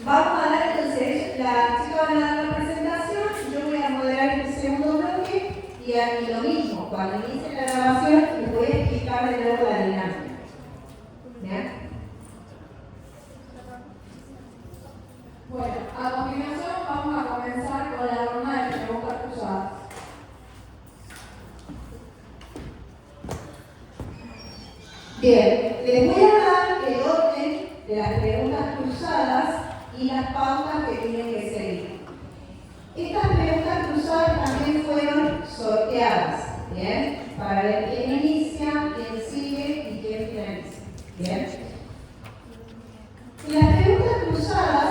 Vamos a dar entonces, la chica van a dar la presentación, yo voy a moderar el segundo bloque y aquí lo mismo, cuando inicie la grabación les voy a explicar de nuevo la dinámica. ¿Bien? Bueno, a continuación vamos a comenzar con la ronda de preguntas cruzadas. Bien, les voy a dar el orden de las preguntas cruzadas y las pautas que tienen que seguir. Estas preguntas cruzadas también fueron sorteadas, ¿bien? Para ver quién inicia, quién sigue y quién finaliza, ¿bien? En las preguntas cruzadas,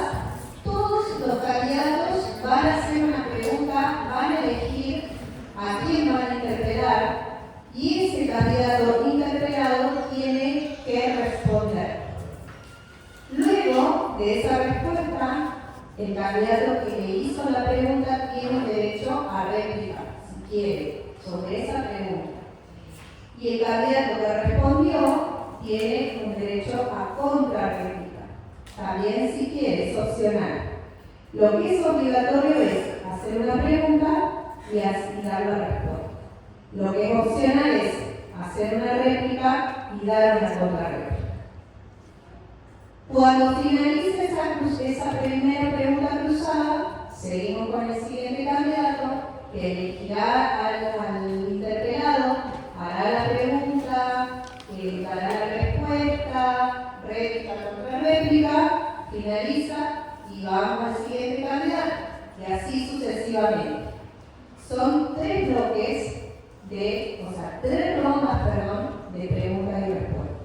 todos los candidatos van a hacer una pregunta, van a elegir a quién van a interpelar y ese candidato interpelado tiene que responder. Luego de esa respuesta, el candidato que le hizo la pregunta tiene derecho a réplica, si quiere, sobre esa pregunta. Y el candidato que respondió tiene un derecho a contrarréplica. También si quiere, es opcional. Lo que es obligatorio es hacer una pregunta y dar la respuesta. Lo que es opcional es hacer una réplica y dar una contrarréplica. Cuando finalice esa primera pregunta cruzada, seguimos con el siguiente candidato que elegirá al interpelado, hará la pregunta, dará la respuesta, réplica contra réplica, finaliza y vamos al siguiente candidato y así sucesivamente. Son tres rondas de preguntas y respuestas.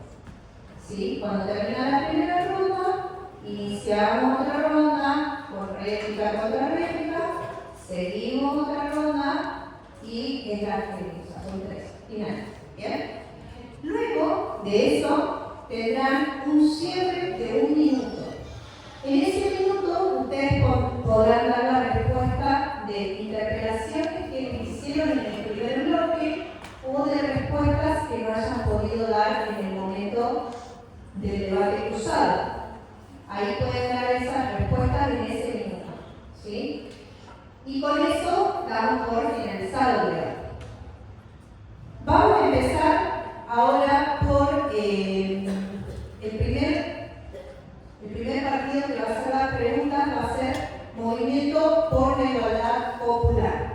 ¿Sí? Cuando termina la primera ronda, iniciamos otra ronda con réplica contra réplica, seguimos otra ronda y es la finalización. Son tres. Final. ¿Bien? Luego de eso tendrán un cierre de 1 minuto. En ese minuto ustedes podrán dar la respuesta de interpelaciones que hicieron en el primer bloque o de respuestas que no hayan podido dar en el momento del debate cruzado. Ahí pueden dar esas respuestas en ese minuto. ¿Sí? Y con eso damos por finalizado el debate. Vamos a empezar ahora por el primer partido que va a hacer las preguntas, va a ser Movimiento por la Igualdad Popular.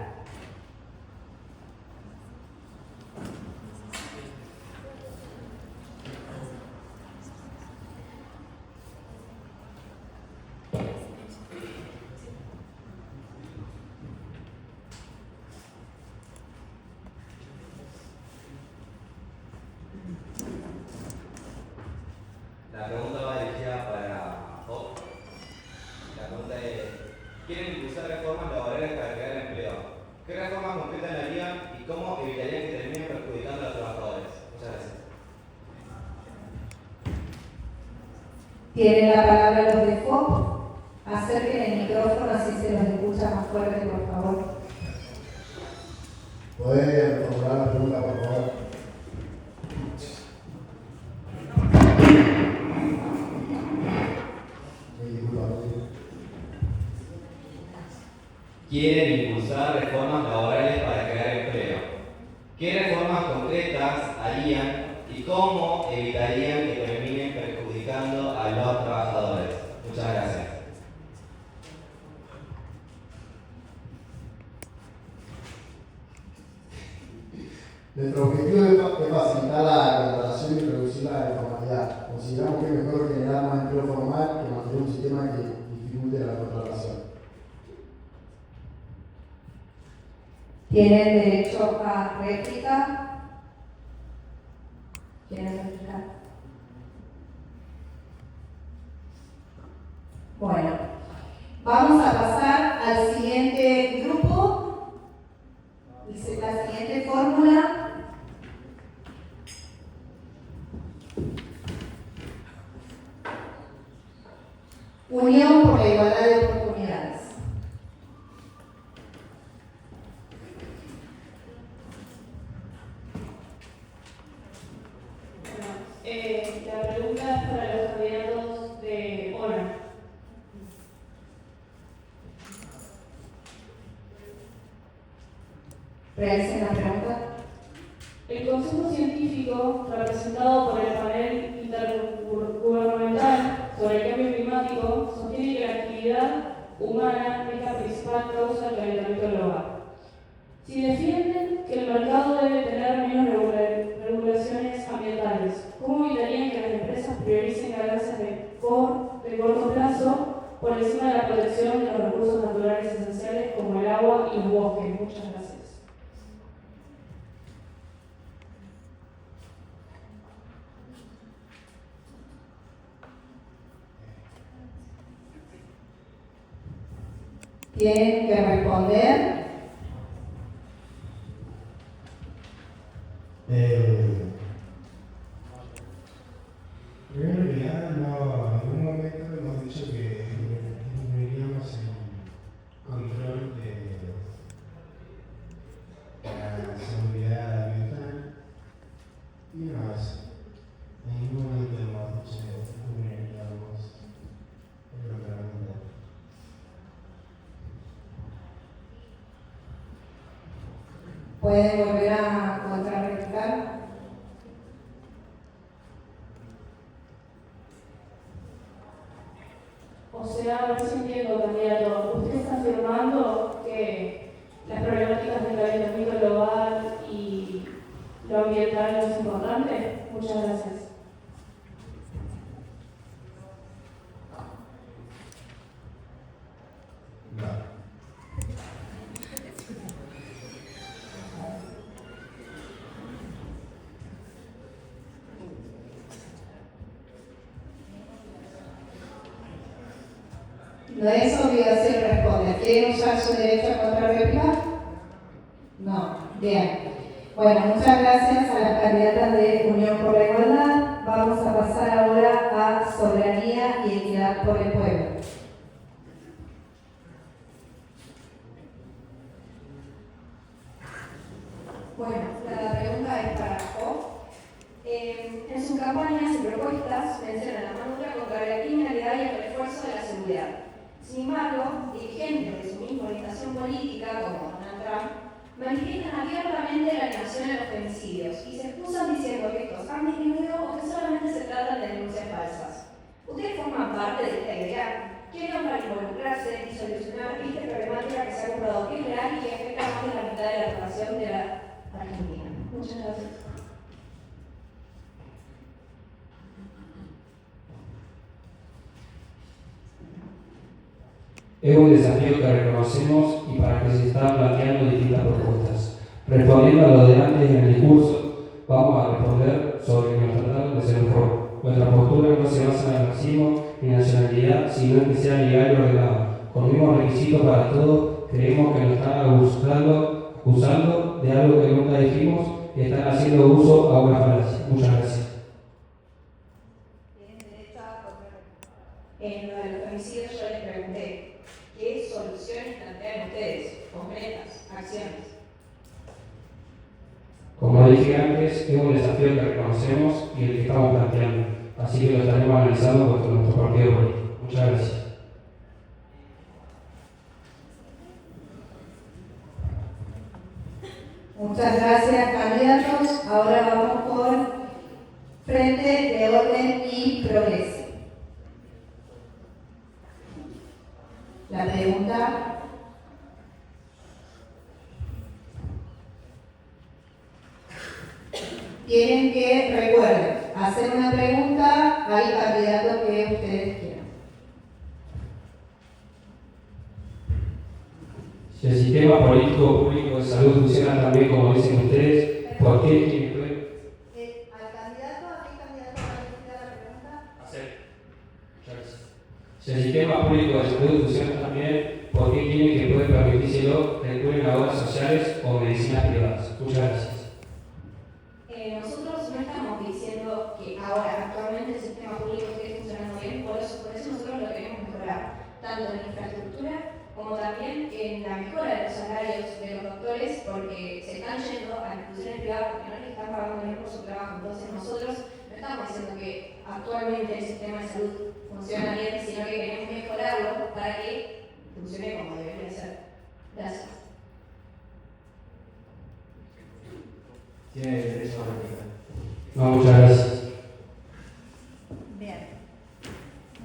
La pregunta va dirigida para Job. La pregunta es: ¿quieren impulsar reformas laborales para crear empleo? ¿Qué reformas concretas harían y cómo evitarían que terminen perjudicando a los trabajadores? Muchas gracias. Tienen la palabra los de FOP. Acerquen el micrófono así se los escucha más fuerte, por favor. ¿Puede formular la pregunta, por favor? Quieren impulsar reformas laborales para crear empleo. ¿Qué reformas concretas harían y cómo evitarían que terminen perjudicando a los trabajadores? Muchas gracias. Nuestro objetivo es facilitar la contratación y reducir la informalidad. Consideramos que es mejor generar más empleo formal que mantener un sistema que dificulte la contratación. ¿Tienen derecho a réplica? ¿Quieren réplica? Bueno, vamos a pasar al siguiente grupo. Dice la siguiente fórmula. Unión por la igualdad de oportunidades. La pregunta es para los candidatos de ONA. Realicen la pregunta. El Consejo Científico, representado por el panel intergubernamental sobre el cambio climático, sostiene que la actividad humana es la principal causa del calentamiento global. Si defienden que el mercado debe tener menos regulaciones ambientales, ¿cómo evitarían que las empresas prioricen ganancias de corto plazo por encima de la protección de los recursos naturales esenciales como el agua y los bosques? Muchas gracias. Tienen que responder. Primero que nada, no, en ningún momento hemos dicho que disminuiríamos el control de la seguridad ambiental y demás. En ningún momento hemos dicho que disminuiríamos el control ambiental. ¿Pueden volver a contrarrestar? O sea, a ver si entiendo, candidato. Usted está afirmando que las problemáticas del calentamiento global y lo ambiental no es importante. Muchas gracias. No. No es obligación responder. ¿Quieren usar su derecho a contrarreplicar? No. Bien. Bueno, muchas gracias a las candidatas de Unión por la Igualdad. Vamos a pasar ahora a Soberanía y Equidad por el Pueblo. Bueno, la pregunta es para Jo. En sus campañas y propuestas mencionan la lucha contra la criminalidad y el refuerzo de la seguridad. Sin embargo, dirigentes de su misma orientación política, como Donald Trump, manifiestan abiertamente la negación a los femicidios y se excusan diciendo que estos han disminuido o que solamente se trata de denuncias falsas. ¿Ustedes forman parte de esta idea? ¿Quieren para involucrarse y solucionar esta problemática que se ha comprobado que es real y que afecta a más de la mitad de la población de la Argentina? Muchas gracias. Es un desafío que reconocemos y para que se están planteando distintas propuestas. Respondiendo a lo de antes en el discurso, vamos a responder sobre que nos trataron de ser foro. Nuestra postura no se basa en el racismo ni nacionalidad, sino en que sea legal y ordenado. Con los mismos requisitos para todos, creemos que nos están acusando de algo que nunca dijimos y están haciendo uso a una falacia. Muchas gracias. Tienen derecho a contrarrestar. En lo de los femicidios yo les pregunté, ¿qué soluciones plantean ustedes? Concretas, acciones. Como dije antes, es un desafío que reconocemos y el que estamos planteando, así que lo estaremos analizando con nuestro partido político. Muchas gracias. Muchas gracias, candidatos. Ahora vamos por Frente de Orden y Progreso. La pregunta. Tienen que, recuerden, hacer una pregunta al candidato que ustedes quieran. Si el sistema político público de salud funciona también como dicen ustedes, ¿por qué quienes pueden ¿Al candidato? ¿A qué candidato va a contestar la pregunta? hacer? Si el sistema público de salud funciona también, ¿por qué quieren que pueden permitírselo recurren a obras sociales o medicinas privadas? Muchas gracias. Nosotros no estamos diciendo que ahora, actualmente, el sistema público esté funcionando bien, por eso nosotros lo queremos mejorar, tanto en infraestructura como también en la mejora de los salarios de los doctores, porque se están yendo a instituciones privadas porque no les están pagando bien por su trabajo. Entonces nosotros no estamos diciendo que actualmente el sistema de salud funciona bien, sino que queremos mejorarlo para que funcione como debería ser. Gracias. tiene derecho a réplica. No, muchas gracias. Bien.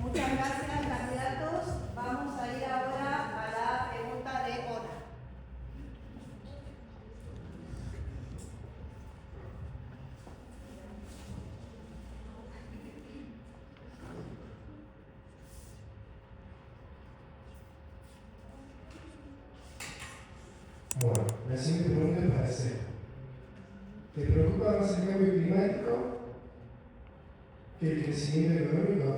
Muchas gracias, candidatos. Vamos a ir ahora a la pregunta de Ona. Bueno, la siguiente pregunta es para Seba. ¿Te preocupa más el cambio climático que el crecimiento económico?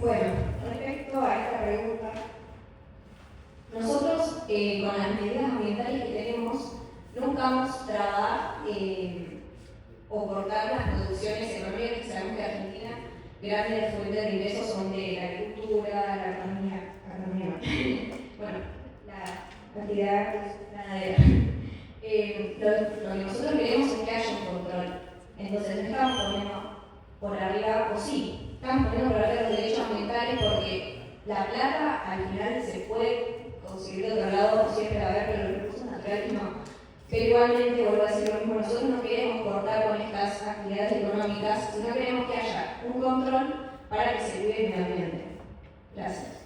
Bueno, respecto a esta pregunta, nosotros con las medidas ambientales que tenemos nunca vamos a trabar o cortar las producciones económicas que sabemos que Argentina grandes fuentes de ingresos son de la agricultura, la economía bueno, la actividad ganadera. Lo que nosotros queremos es que haya un control. Entonces no estamos poniendo por arriba, o sí, estamos poniendo por arriba los derechos ambientales porque la plata al final se puede conseguir de otro lado, siempre va a haber, pero los recursos naturales no. Pero igualmente, vuelvo a decir lo mismo, nosotros no queremos cortar con estas actividades económicas, sino queremos que haya un control para que se cuide el medio ambiente. Gracias.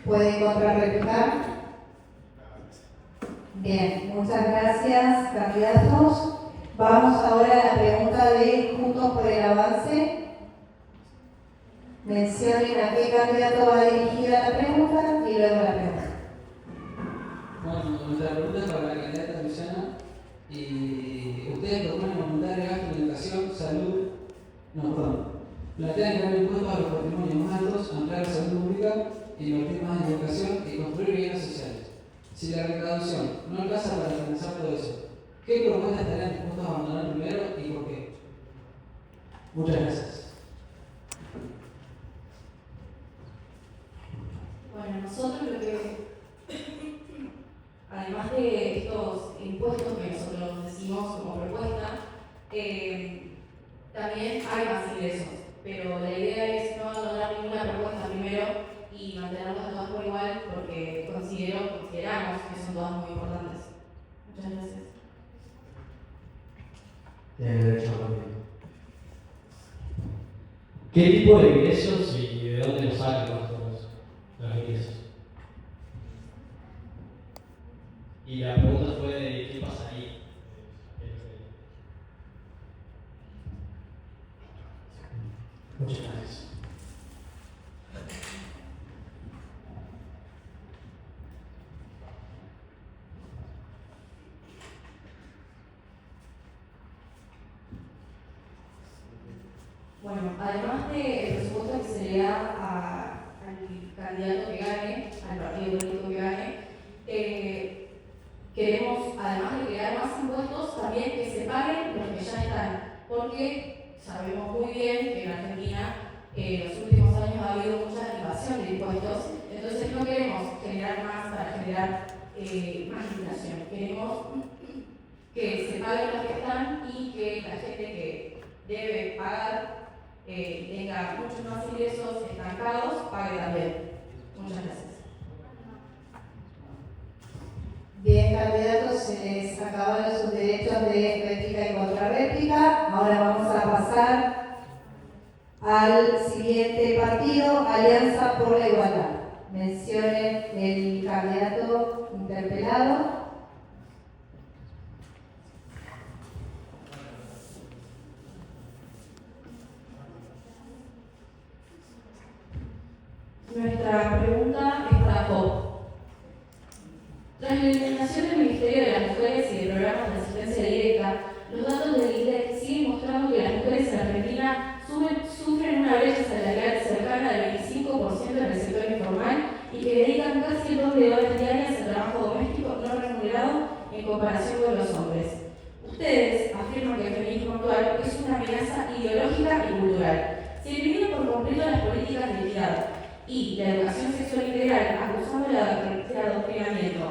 ¿Puede contrarreplicar? Bien, muchas gracias, candidatos. Vamos ahora a la pregunta de Juntos por el Avance. Mencionen a qué candidato va dirigida la pregunta y luego la pregunta. Bueno, nuestra pregunta es para la candidata Luciana. Y ustedes proponen aumentar el gasto en educación, salud, plantean crear impuestos a los patrimonios más altos, ampliar la salud pública, invertir más en educación y construir bienes sociales. Si la recaudación no alcanza para financiar todo eso, ¿qué propuestas estarían dispuestos a abandonar primero y por qué? Muchas gracias. Bueno, nosotros lo que, además de estos impuestos que nosotros decimos como propuesta, también hay más ingresos, pero la idea es no abandonar ninguna propuesta primero y mantenerlas todas por igual porque consideramos que son todas muy importantes. Muchas gracias. Tiene derecho a réplica. ¿Qué tipo de ingresos y de dónde los sacan los ingresos? Y la pregunta fue de qué pasa ahí. Muchas gracias. Bueno, además del presupuesto que se le da al candidato que gane, al partido político que gane, queremos, además de crear más impuestos, también que se paguen los que ya están, porque sabemos muy bien que en Argentina en los últimos años ha habido mucha evasión de impuestos, entonces no queremos generar más para generar más inflación, queremos que se paguen los que están y que la gente que debe pagar tenga muchos más ingresos estancados, pague también. Muchas gracias. Bien, candidatos, se les acabaron sus derechos de réplica y contrarréplica. Ahora vamos a pasar al siguiente partido, Alianza por la Igualdad. Mencionen el candidato interpelado. Nuestra pregunta es para Job. Tras la eliminación del Ministerio de las Mujeres y de programas de asistencia directa, los datos del INDEC siguen mostrando que las mujeres en Argentina sufren una brecha salarial cercana del 25% en el sector informal y que dedican casi el doble de horas diarias al trabajo doméstico no remunerado en comparación con los hombres. Ustedes afirman que el feminismo actual es una amenaza ideológica y cultural. Se eliminan por completo las políticas de equidad y la educación sexual integral, acusándola de adoctrinamiento.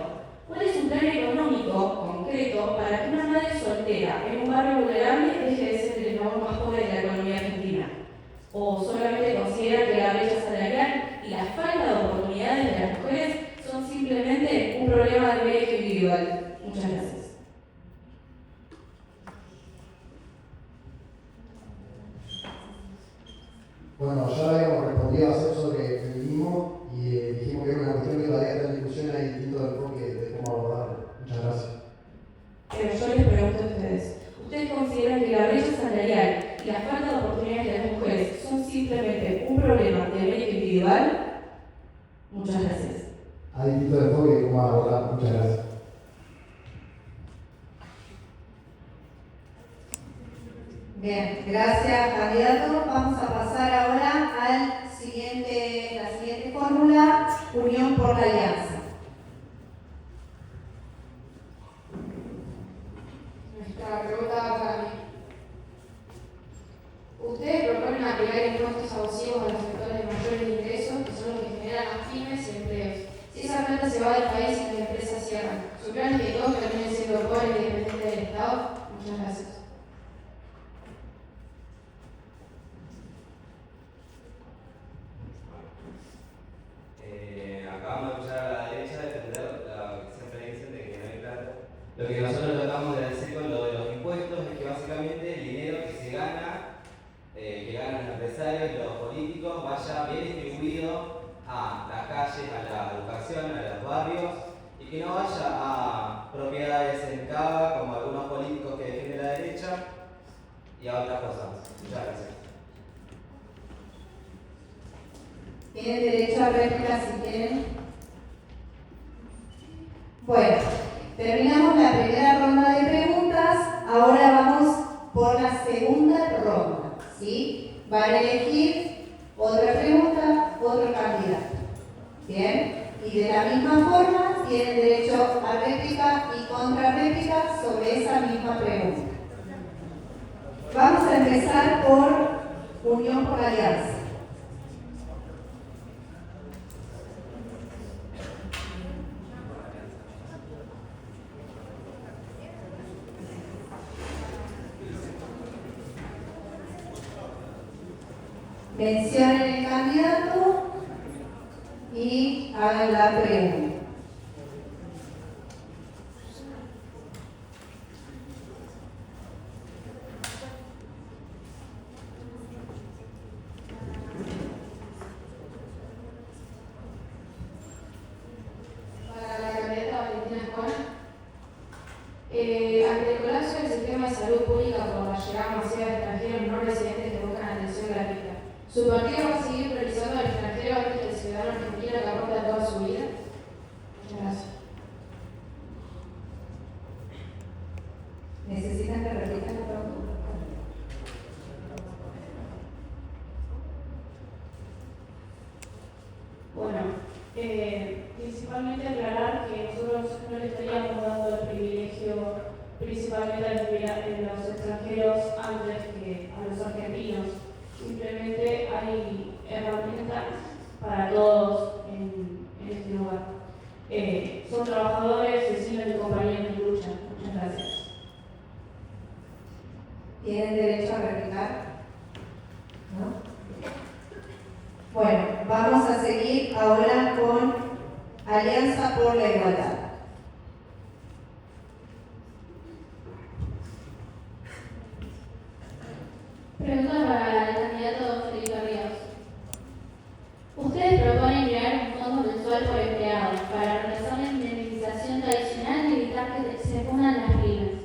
¿Cuál es un plan económico concreto para que una madre soltera en un barrio vulnerable deje de ser el eslabón más pobre de la economía argentina? ¿O solamente considera que la brecha salarial y la falta de oportunidades de las mujeres son simplemente un problema de mérito individual. Muchas gracias. Bueno, ya habíamos respondido a hacer sobre feminismo y dijimos que era una cuestión que todavía está en discusión, hay distintos enfoques de cómo abordarlo. Muchas gracias. Pero yo les pregunto a ustedes, ¿ustedes consideran que la brecha salarial y la falta de oportunidades de las mujeres son simplemente un problema de mérito individual? Muchas gracias. Hay distintos enfoques de cómo abordarlo. Muchas gracias. Bien, gracias candidato. Vamos a pasar ahora a la siguiente fórmula, Unión por la Alianza. Nuestra pregunta va para mí. Ustedes proponen aplicar impuestos abusivos a los sectores de mayores ingresos, que son los que generan las pymes y empleos. Si esa plata se va del país y las empresas cierran, ¿su plan es que todos terminen siendo pobres y dependientes del Estado? Muchas gracias. Acabamos de escuchar a la derecha defender lo que siempre dicen de que no hay plata. Lo que nosotros tratamos de decir con lo de los impuestos es que básicamente el dinero que se gana, que ganan los empresarios y los políticos, vaya bien distribuido a las calles, a la educación, a los barrios, y que no vaya a propiedades en cava, como algunos políticos que defienden la derecha, y a otras cosas. Muchas gracias. Tienen derecho a réplica si quieren. Bueno, terminamos la primera ronda de preguntas. Ahora vamos por la segunda ronda, ¿sí? Van a elegir otra pregunta, otro candidato. ¿Bien? Y de la misma forma tienen derecho a réplica y contrarréplica sobre esa misma pregunta. Vamos a empezar por Unión por la Alianza. Mencionen el candidato y hagan la pregunta. Para la candidata Valentina Escola. Ante el colapso del sistema de salud pública por la llegada masiva de extranjeros no residentes que buscan atención gratuita, ¿su partido va a seguir priorizando al extranjero antes que el ciudadano argentino que aporta toda su vida? Muchas gracias. ¿Necesitan que repitan la pregunta? Bueno, principalmente aclarar que nosotros no le estaríamos dando el privilegio principalmente a los extranjeros antes que a los argentinos. Simplemente hay herramientas para todos en este lugar. Son trabajadores, vecinos y compañeros de lucha. Muchas gracias. ¿Tienen derecho a replicar? ¿No? Bueno, vamos a seguir ahora con Alianza por la Igualdad. Pregunta para el candidato Felipe Ríos. Ustedes proponen crear un fondo mensual por empleado para reemplazar la indemnización tradicional y evitar que se pongan las pymes.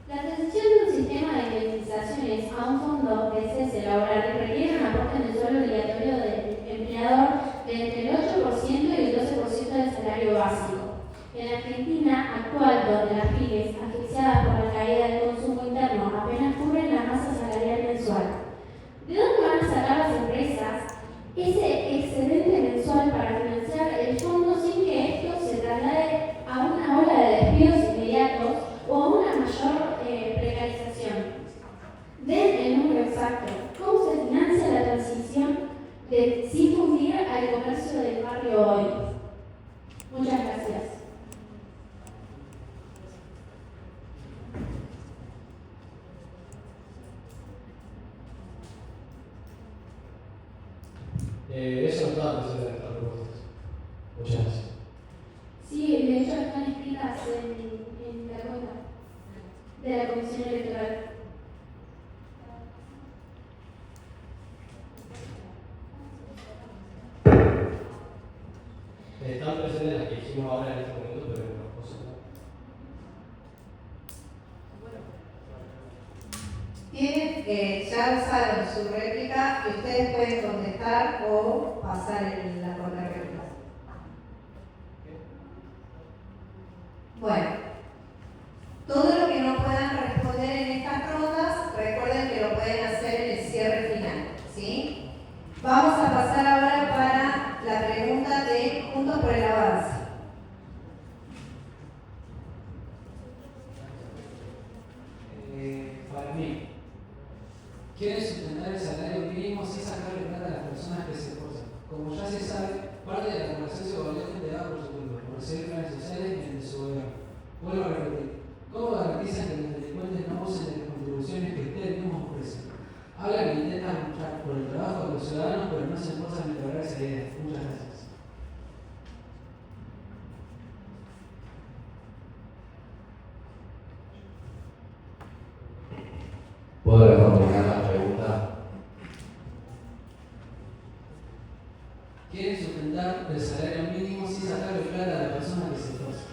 La transición de un sistema de indemnizaciones a un fondo de cese laboral requiere un aporte mensual obligatorio del empleador de entre el 8% y el 12% del salario básico. En la Argentina actual, donde las pymes, asfixiadas por la caída del consumo interno, apenas cubren la masa salarial mensual, ¿de dónde van a sacar las empresas ese excedente mensual para financiar el fondo sin que esto se traslade a una ola de despidos inmediatos o a una mayor precarización? Den el número exacto. ¿Cómo se financia la transición sin fundir al comercio del barrio hoy? Muchas gracias. Eso no estaba Comisión Electoral. Están presentes las que hicimos ahora en este momento, pero no cosas. Tienen, ya usaron su réplica y ustedes pueden contestar o pasar la contrarréplica. Bueno, todo lo que no puedan responder en estas rondas, recuerden que lo pueden hacer en el cierre final, ¿sí? Vamos a pasar ahora para la pregunta de Juntos por el Avance. Para mí, quieren sustentar el salario mínimo sin sacarle plata a las personas que se esfuerzan. Como ya se sabe, parte de la población se volvió gente dada por su culpa, por ser planes sociales mediante su gobierno. Vuelvo a repetir, ¿cómo garantizan que los delincuentes no usen de las contribuciones que ustedes mismos ofrecen? Hablan que intentan luchar por el trabajo de los ciudadanos, pero no se esfuerzan en lograr esa idea. Muchas gracias. ¿Puedo reformular la pregunta? Quieren sustentar el salario mínimo sin sacarle plata a la persona que se esfuerza.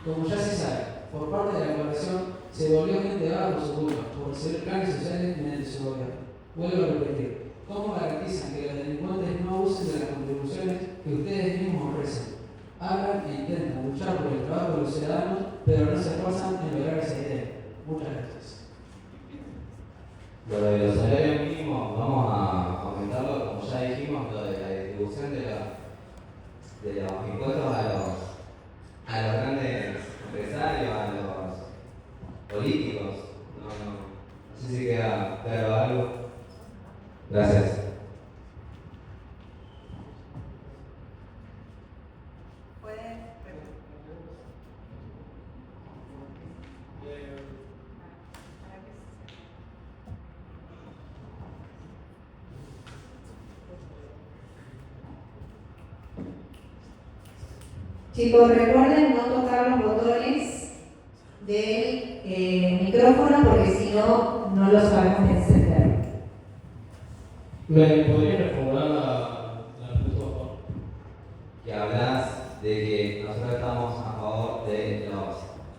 Como ya se sabe, por parte de la población se volvió gente vaga por su culpa, por ser planes sociales mediante su gobierno. Vuelvo a repetir, ¿cómo garantizan que los delincuentes no usen de las contribuciones que ustedes mismos ofrecen? Hablan e intentan luchar por el trabajo de los ciudadanos, pero no se esfuerzan en lograr esa idea. Muchas gracias. Lo de los salarios mínimos, vamos a aumentarlo, como ya dijimos, lo de la distribución de los impuestos a los grandes empresarios, a los políticos. No sé si queda claro algo. Gracias. Chicos, recuerden no tocar los botones del micrófono porque si no, no los sabemos encender. ¿Me podrías reformular la pregunta, por favor? Que hablas de que nosotros estamos a favor de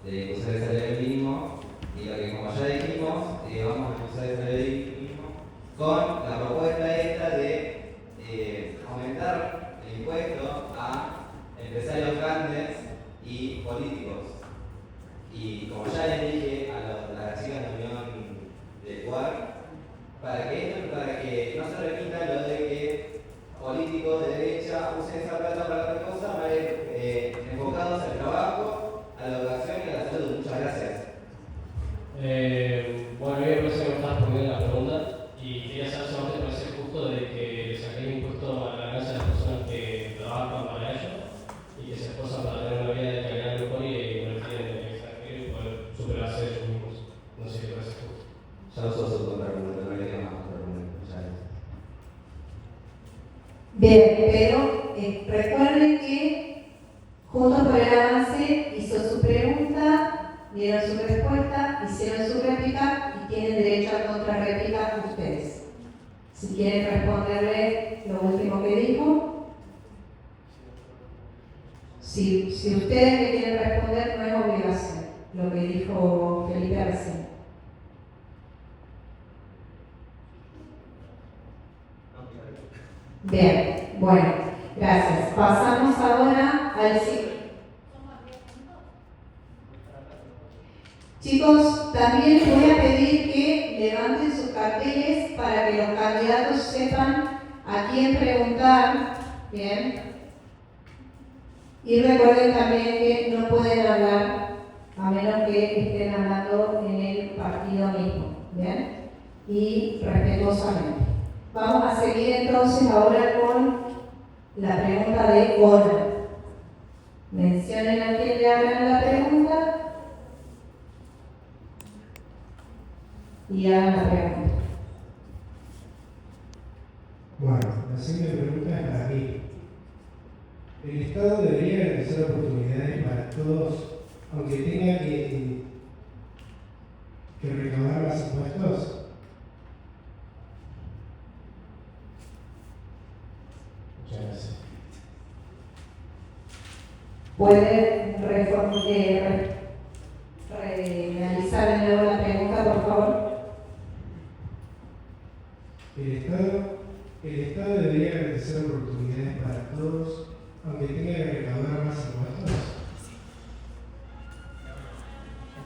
impulsar el salario mínimo y lo que, como ya dijimos, vamos a impulsar el salario mínimo con la propuesta esta de aumentar el impuesto a empresarios grandes y políticos. Y como ya les dije a las chicas de Unión del CUAR, para que no se repita lo de que políticos de derecha usen esa plata para otra cosa, más enfocados al trabajo, a la educación y a la salud. Muchas gracias. Bueno, a mí me parece que me estás respondiendo la pregunta y quería saber si a vos te parece justo de que le saqué el impuesto a la ganancia de las personas que trabajan para ello y que se esfuerzan para tener una vida de calidad mejor y invertir en el extranjero y poder superarse ellos mismos. No sé si te parece justo. Ya usó su contraargumento, no le queda más contraargumento. Muchas gracias. Bien, pero recuerden que Juntos por el Avance hizo su pregunta, dieron su respuesta, hicieron su réplica y tienen derecho a contrarréplica ustedes. Si quieren responderle lo último que dijo, si ustedes le quieren responder, no es obligación, lo que dijo Felipe recién. Bien, bueno, gracias. Pasamos ahora al ciclo. Chicos, también voy a pedir que levanten sus carteles para que los candidatos sepan a quién preguntar. Bien. Y recuerden también que no pueden hablar a menos que estén hablando en el partido mismo. Bien. Y respetuosamente. Vamos a seguir entonces ahora con la pregunta de ONA. Mencionen a quién le hagan la pregunta y hagan la pregunta. Bueno, la siguiente pregunta es para mí. El Estado debería garantizar oportunidades para todos, aunque tenga que ¿Puede realizar de nuevo la pregunta, por favor? El Estado debería garantizar oportunidades para todos, aunque tenga que recaudar más impuestos.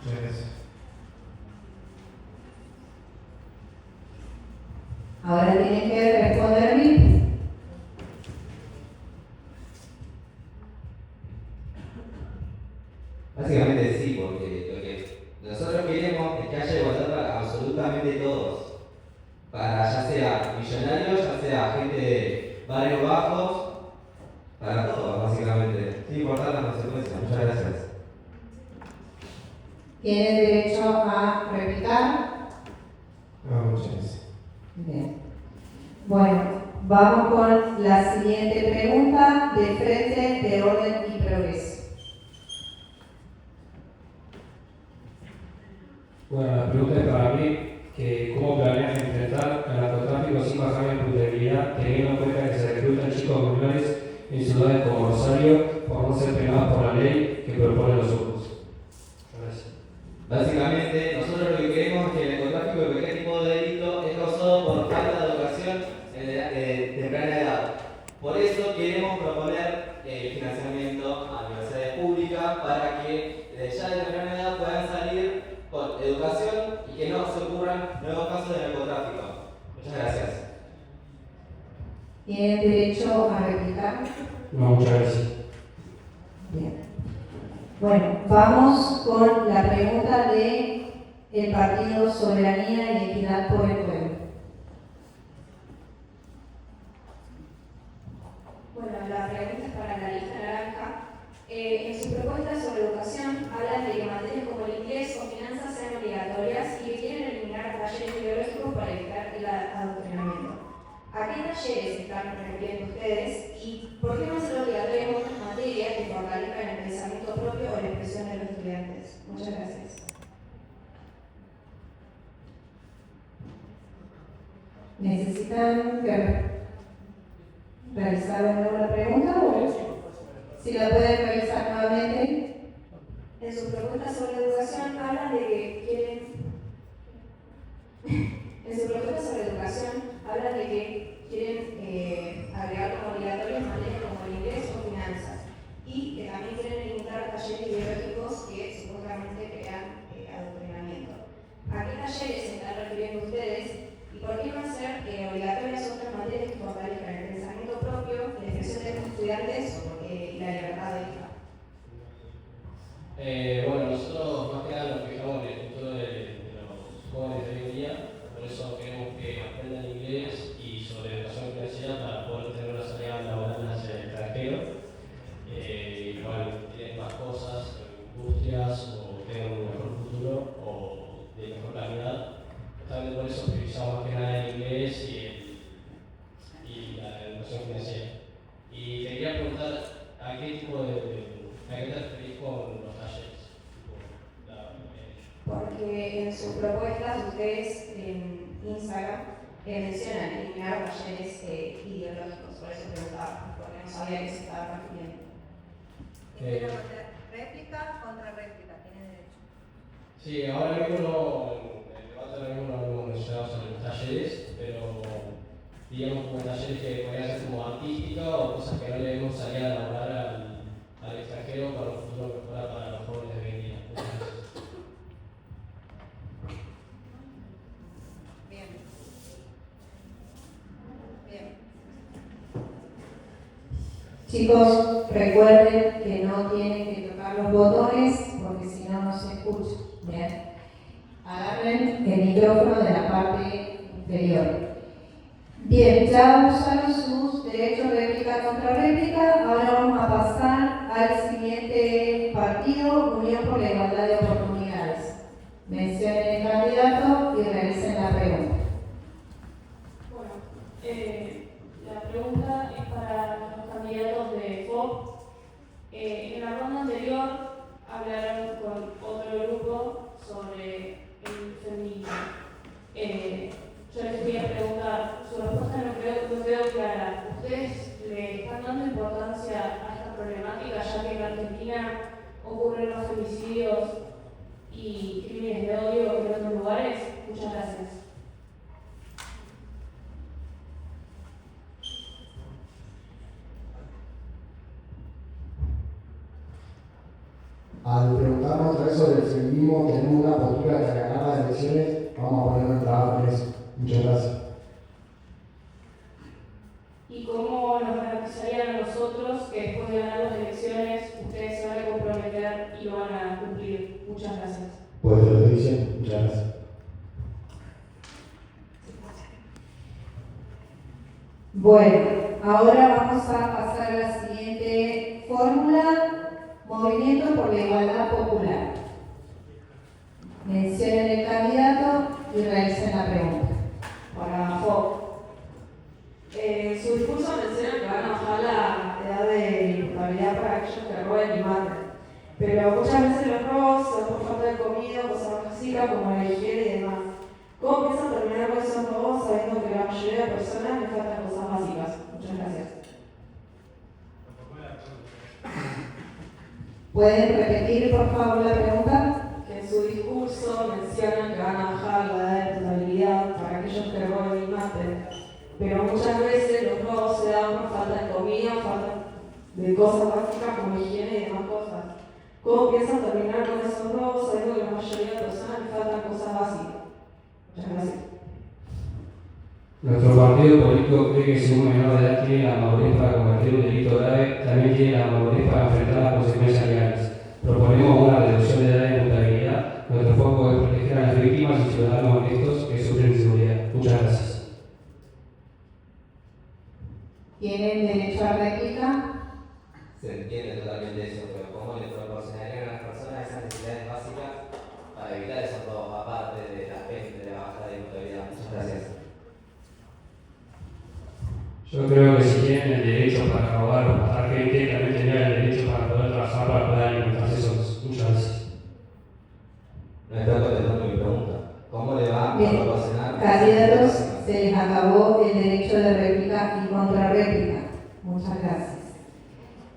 Muchas gracias. Ahora tienen que responderme. Básicamente sí, porque lo que nosotros queremos es que haya igualdad para absolutamente todos. Para ya sea millonarios, ya sea gente de barrios bajos, para todos, básicamente. Sin importar las consecuencias. Muchas gracias. ¿Tienen derecho a replicar? No, muchas gracias. Bien. Bueno, vamos con la siguiente pregunta de Frente de Orden y Progreso. Bueno, la pregunta es para mí, que ¿cómo planean enfrentar el narcotráfico sin bajar la imputabilidad, teniendo en cuenta que se reclutan chicos menores en ciudades como Rosario por no ser penados por la ley que proponen los grupos? Gracias. Básicamente, nosotros lo que queremos es que el narcotráfico de cualquier tipo de delito es causado por falta de educación en temprana edad. Por eso queremos proponer el financiamiento a universidades públicas para que ya de temprana edad puedan salir con educación y que no se ocurran nuevos casos de narcotráfico. Muchas gracias. ¿Tienen derecho a replicar? No, muchas gracias. Bien. Bueno, vamos con la pregunta de el Partido Soberanía y Equidad por el Pueblo. Bueno, la pregunta es para la lista naranja. En sus propuestas sobre educación hablan de que materias como el inglés o finanzas sean obligatorias y que quieren eliminar talleres biológicos para evitar el adoctrinamiento. ¿A qué talleres están refiriendo ustedes y por qué no ser obligatorias otras materias que fortalezcan el pensamiento propio o la expresión de los estudiantes? Muchas gracias. ¿Necesitan realizar de nuevo la pregunta o si la pueden realizar nuevamente? En sus propuestas sobre educación hablan de que quieren... En sus propuestas sobre educación hablan de que quieren agregar como obligatorias materias como el inglés o finanzas y que también quieren limitar talleres biológicos que supuestamente crean adoctrinamiento. ¿A qué talleres se están refiriendo ustedes y por qué no hacer obligatorias otras materias que fortalezcan el pensamiento propio, la expresión de los estudiantes y la libertad de ética? Bueno, nosotros más que nada nos fijamos en el futuro de los jóvenes de hoy en día, por eso queremos que aprendan inglés y sobre educación financiera para poder tener una salida laboral hacia el extranjero. Igual tienen más cosas, industrias o tengan un mejor futuro o de mejor calidad. Justamente por eso priorizamos más que nada el inglés y la educación financiera. Y te quería preguntar, ¿a qué tipo de ¿a qué te referís con los talleres? Porque en sus propuestas ustedes en Instagram mencionan eliminar talleres ideológicos, por eso preguntaba, porque no sabía que se estaba refiriendo. Réplica contra réplica, tiene derecho. Sí, ahora mismo no, en el debate ahora mismo no hemos mencionado sobre los talleres, pero digamos como talleres que podrían ser como artística o cosas que no le debemos salir a laborar al extranjero para un futuro mejor para los jóvenes de hoy en día. Bien. Bien. Chicos, recuerden que no tienen que tocar los botones porque si no, no se escucha. Bien. Agarren el micrófono de la parte inferior. Bien, ya usaron sus derechos de réplica contra réplica. Ahora vamos a pasar al siguiente partido, Unión por la Igualdad de Oportunidades. Mencionen el candidato y realicen la pregunta. Bueno, la pregunta es para los candidatos de FOP. En la ronda anterior hablaron con otro grupo sobre el feminismo. Yo les quería preguntar, su respuesta no quedó clara. ¿Ustedes le están dando importancia a esta problemática ya que en Argentina y crímenes de odio en otros lugares? Muchas gracias. Al preguntarnos otra vez sobre el feminismo, tenemos una postura que al ganar las elecciones vamos a ponernos a trabajar en eso. Muchas gracias. ¿Y cómo nos garantizarían a nosotros que después de ganar las elecciones ustedes se van a comprometer y lo van a cumplir? Muchas gracias. Pues te lo estoy diciendo. Muchas gracias. Bueno, ahora vamos a pasar a la siguiente fórmula. Movimiento por la Igualdad Popular. Mencionen el candidato y realicen la pregunta. Para Fox. En su discurso menciona que van a bajar la edad de imputabilidad para aquellos que roben y maten. Pero muchas veces los robos son por falta de comida, cosas básicas como la higiene y demás. ¿Cómo piensan terminar con esos robos sabiendo que la mayoría de personas les faltan cosas básicas? Muchas gracias. ¿Pueden repetir, por favor, la pregunta? Que en su discurso mencionan que van a bajar la edad de imputabilidad para aquellos que roben y maten. Pero muchas veces los robos se dan por falta de comida, falta de cosas básicas como higiene y demás cosas. ¿Cómo piensan terminar con esos robos sabiendo que la mayoría de personas les faltan cosas básicas? Muchas gracias. Nuestro partido político cree que si un menor de edad tiene la madurez para cometer un delito grave, también tiene la madurez para enfrentar las consecuencias legales. Proponemos una reducción de edad de imputabilidad. Nuestro foco es proteger a las víctimas y ciudadanos honestos que sufren inseguridad. Muchas gracias. ¿Tienen derecho a réplica? Se entiende totalmente eso, pero ¿cómo le proporcionarían a las personas esas necesidades básicas para evitar esos robos, aparte de la baja de imputabilidad? Muchas gracias. Yo creo que si tienen el derecho para robar o matar gente, también tendrían el derecho para poder trabajar, para poder alimentarse solos. Muchas gracias. No está contestando mi pregunta. ¿Cómo le va a proporcionar? Candidatos, se les acabó el derecho de réplica y contrarréplica. Muchas gracias.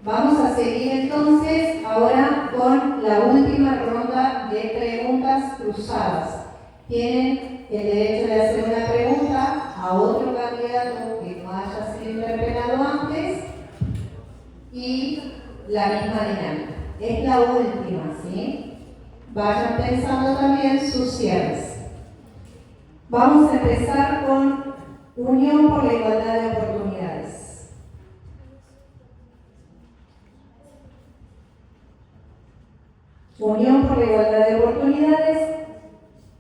Vamos a seguir entonces ahora con la última ronda de preguntas cruzadas. Tienen el derecho de hacer una pregunta a otro candidato que no haya sido interpelado antes y la misma dinámica. Es la última, ¿sí? Vayan pensando también sus cierres. Vamos a empezar con Unión por la Igualdad de Oportunidades. Unión por la Igualdad de Oportunidades.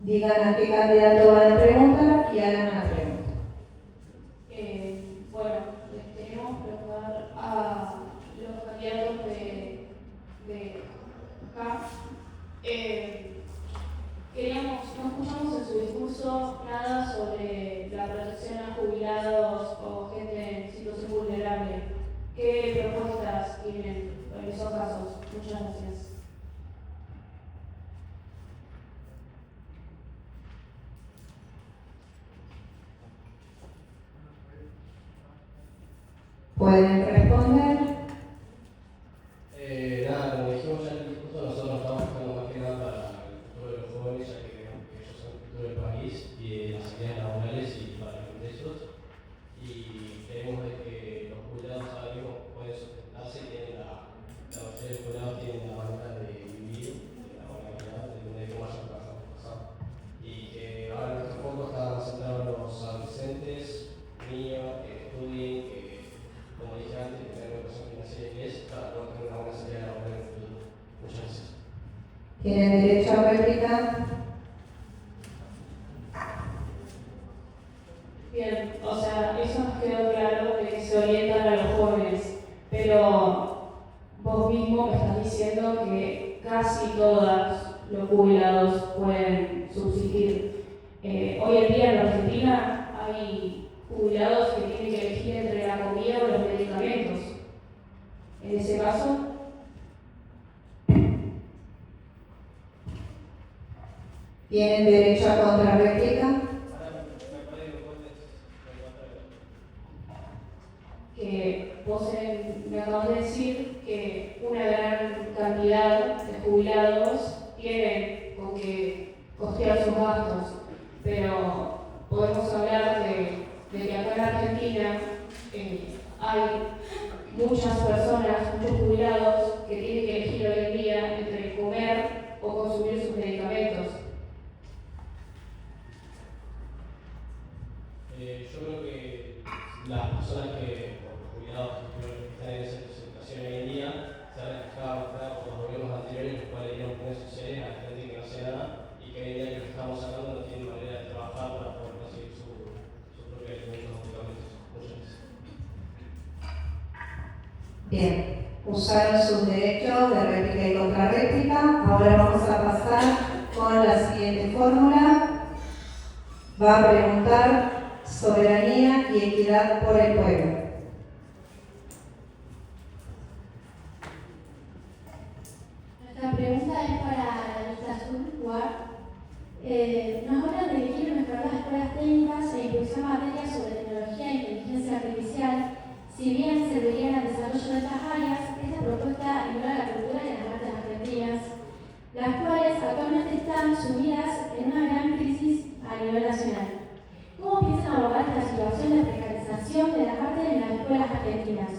Digan a qué candidato van a preguntar y hagan la pregunta. Bueno, les queremos preguntar a los candidatos de acá. No escuchamos en su discurso nada sobre la protección a jubilados o gente en situación vulnerable. ¿Qué propuestas tienen en esos casos? Muchas gracias. ¿Pueden responder? Nada, como dijimos ya en el discurso, nosotros estamos buscando más que nada para el futuro de los jóvenes, ya que creemos que ellos son el futuro del país y de las actividades laborales y para los ingresos. Y creemos de que los jubilados ahora mismo pueden sustentarse y tienen la mayoría de los jubilados tienen la manera de vivir, de la organidad, depende de cómo hayan trabajado en el pasado. Y que ahora nuestro foco está más centrado en los adolescentes, niños, que estudien, que como dije antes, que tengan educación financiera y inglés para poder tener una buena salida laboral en el futuro. Muchas gracias. ¿Tienen derecho a réplica? Bien, o sea, eso nos quedó claro de que se orientan a los jóvenes, pero vos mismo me estás diciendo que casi todos los jubilados pueden subsistir. Hoy en día en Argentina hay jubilados que tienen que elegir entre la comida o los medicamentos. En ese caso, ¿tienen derecho a contrarréplica? Que vos me acabas de decir que una gran cantidad de jubilados tienen con que costear sus gastos, pero podemos hablar de que acá en Argentina hay muchas personas, muchos jubilados que tienen que elegir hoy en día entre comer o consumir sus medicamentos. Yo creo que las personas que, los jubilados que están en esa situación hoy en día, se han dejado por los gobiernos anteriores, los cuales dieron planes sociales a la gente que no hace nada y que hoy en día que lo estamos sacando no tienen manera de trabajar para poder conseguir su propio alimento medicamentos. Muchas gracias. Bien, usaron sus derechos de réplica y contrarréplica. Ahora vamos a pasar con la siguiente fórmula. Va a preguntar soberanía y equidad por el pueblo. Nuestra pregunta es para la lista azul, UAR. Nos hablan de que quieren mejorar las escuelas técnicas e impulsar materias sobre tecnología e inteligencia artificial. Si bien servirían al desarrollo de estas áreas, esta propuesta ignora la cultura y las artes argentinas, las cuales actualmente están sumidas en una gran crisis a nivel nacional. ¿Cómo piensan abordar esta situación de precarización de las artes en las escuelas argentinas,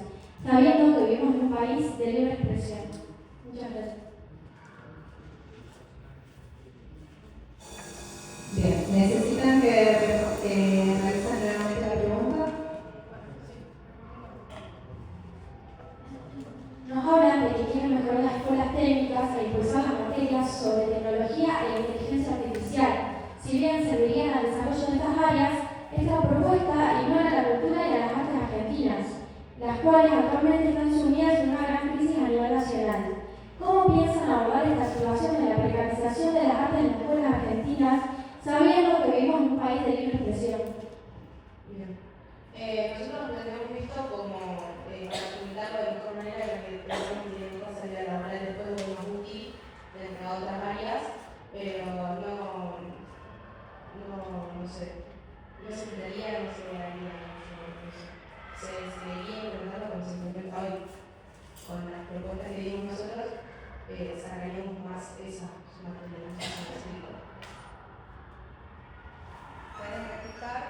sabiendo que vivimos en un país de libre expresión? Muchas gracias. Bien, ¿necesitan que realicen nuevamente la pregunta? Nos hablan de que quieren mejorar las escuelas técnicas e impulsar las materias sobre tecnología e inteligencia artificial. Si bien servirían al desarrollo de estas áreas, esta propuesta ignora la cultura y a las artes argentinas, las cuales actualmente están sumidas en una gran crisis a nivel nacional. ¿Cómo piensan abordar esta situación de la precarización de las artes en las escuelas argentinas, sabiendo que vivimos en un país de libre expresión? Bien. Nosotros lo hemos visto como para fomentarlo de mejor manera en la que pensamos que tenemos que salir a laborar después de más útil dentro de otras áreas, pero no sé, no se quitaría, no se haría, se seguiría implementando como se implementa hoy. Con las propuestas que dimos nosotros, sacaríamos más esa materia. ¿Pueden practicar?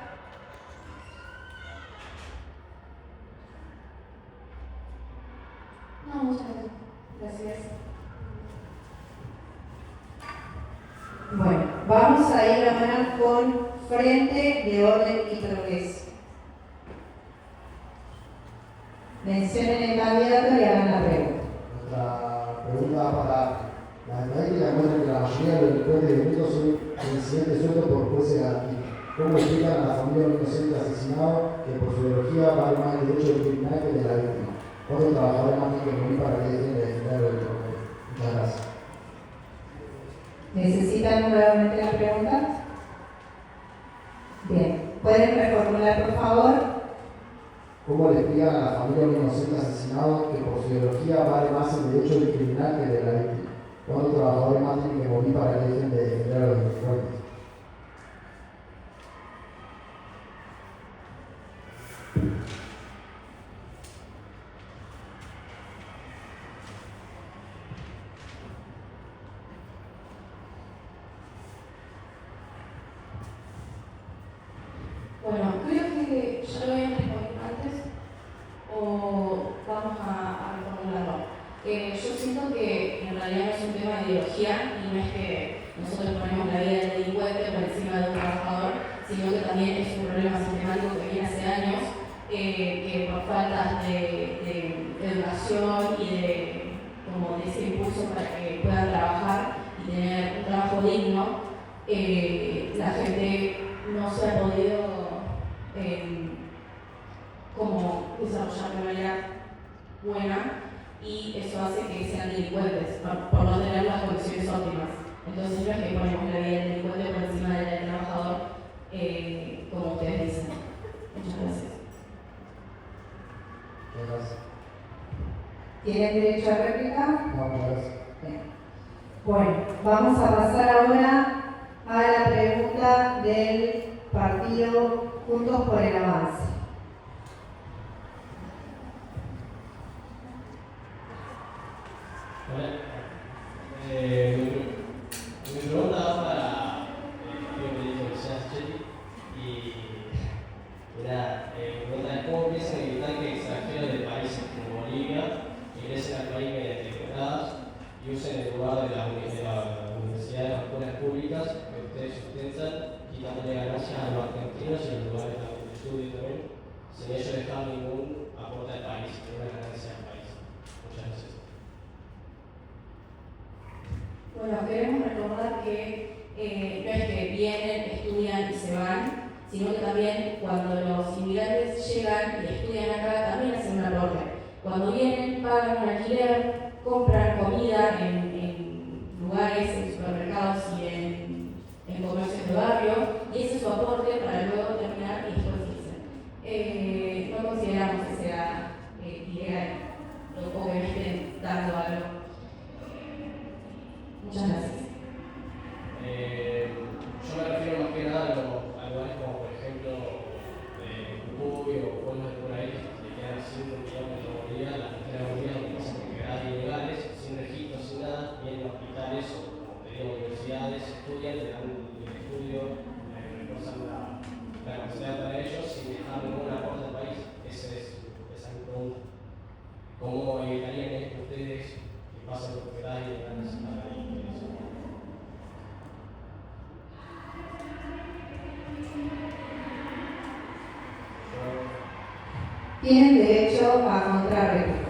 No, muchas gracias. Gracias. Bueno, vamos a ir ahora con Frente de Orden y Progreso. Mencionen el candidato y hagan la pregunta. Nuestra pregunta va para la estadística muestra que la mayoría de los delincuentes violentos son incidentes sueltos por jueces garantidos. ¿Cómo explican a la familia de un inocente asesinado que por su ideología vale más el derecho del criminal que el de la víctima? ¿Cuántos trabajadores más tienen que morir para que dejen de defender a los delincuentes? Muchas gracias. ¿Necesitan nuevamente la pregunta? Bien, ¿pueden reformular por favor? ¿Cómo le explican a la familia de un inocente asesinado que por su ideología vale más el derecho del criminal que el de la víctima? ¿Cuántos trabajadores más tienen que morir para que dejen de defender a los delincuentes? Bueno, creo que ya lo habían respondido antes, o vamos a reformularlo. Yo siento que en realidad no es un tema de ideología y no es que nosotros ponemos la vida del delincuente por encima de un trabajador, sino que también es un problema sistemático que viene hace años, que por falta de educación y de ese impulso para que puedan trabajar y tener un trabajo digno, la gente no se ha podido como desarrollar de manera buena y eso hace que sean delincuentes por no tener las condiciones óptimas. Entonces no es que ponemos la vida del delincuente por encima de la del trabajador, como ustedes dicen. Muchas gracias. Muchas gracias. ¿Tienen derecho a réplica? No, muchas gracias. Bien. Bueno, vamos a pasar ahora a la pregunta del partido Juntos por el Avance. Mi pregunta va se sustentan, quitándole ganancias a los argentinos y a los lugares de estudio también, sin ellos dejar ningún aporte al país, ninguna ganancia al país. Muchas gracias. Bueno, queremos recordar que no es que vienen, estudian y se van, sino que también cuando los inmigrantes llegan y estudian acá, también hacen un aporte. Cuando vienen, pagan un alquiler, compran comida en lugares, en supermercados y en comercios de barrio, y ese es su aporte para luego terminar y después irse. No consideramos que sea ilegal o que me estén dando algo. Muchas gracias. Yo me refiero más que nada a lugares como, por ejemplo, Jujuy o pueblos de por ahí que quedan sin kilómetros de Bolivia, las fronteras de Bolivia, donde pasan por quedadas ilegales, sin registro, sin nada, vienen a hospitales o, como te digo, universidades, estudian, le dan el estudio, reforzan la capacidad para ellos sin dejar ningún aporte al país. Esa es mi pregunta. ¿Cómo evitarían esto ustedes que pasan por quedadas ilegales para ahí? Tienen derecho a contrarréplica.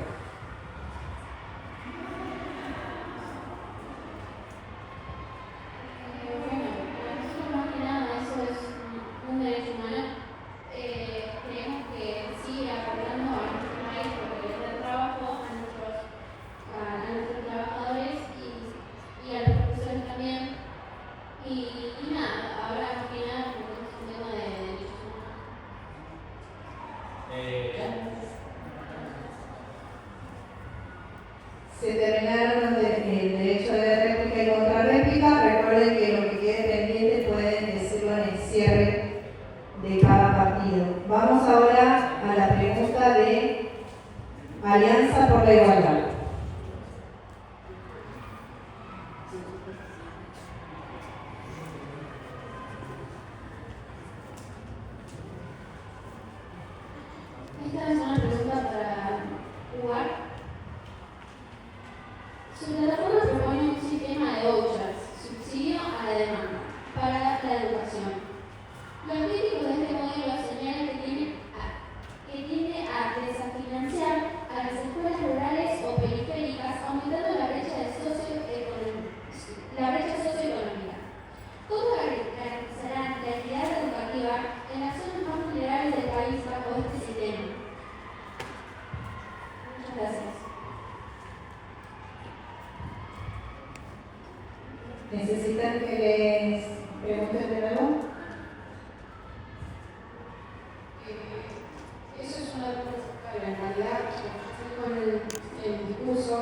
Bueno, más que nada eso es un derecho humano. Creemos que sigue aportando a nuestro país porque les da trabajo a nuestros trabajadores y a los profesores también. Y nada, ahora más que nada porque es un tema de derechos humanos. Se terminaron el derecho de réplica y contrarréplica. Recuerden que lo que quede pendiente pueden decirlo en el cierre de cada partido. Vamos ahora a la pregunta de Alianza por la Igualdad. Esta es una pregunta para jugar. Su plataforma propone un sistema de vouchers, subsidio a la demanda, para la educación. Los críticos de este modelo señalan que tiende a desfinanciar a las escuelas rurales o periféricas, aumentando la brecha socioeconómica. ¿Cómo garantizarán la equidad educativa en las zonas más vulnerables del país bajo este sistema? Muchas gracias. ¿Necesitan que les pregunten de nuevo? Eso es una respuesta de la realidad. Con el discurso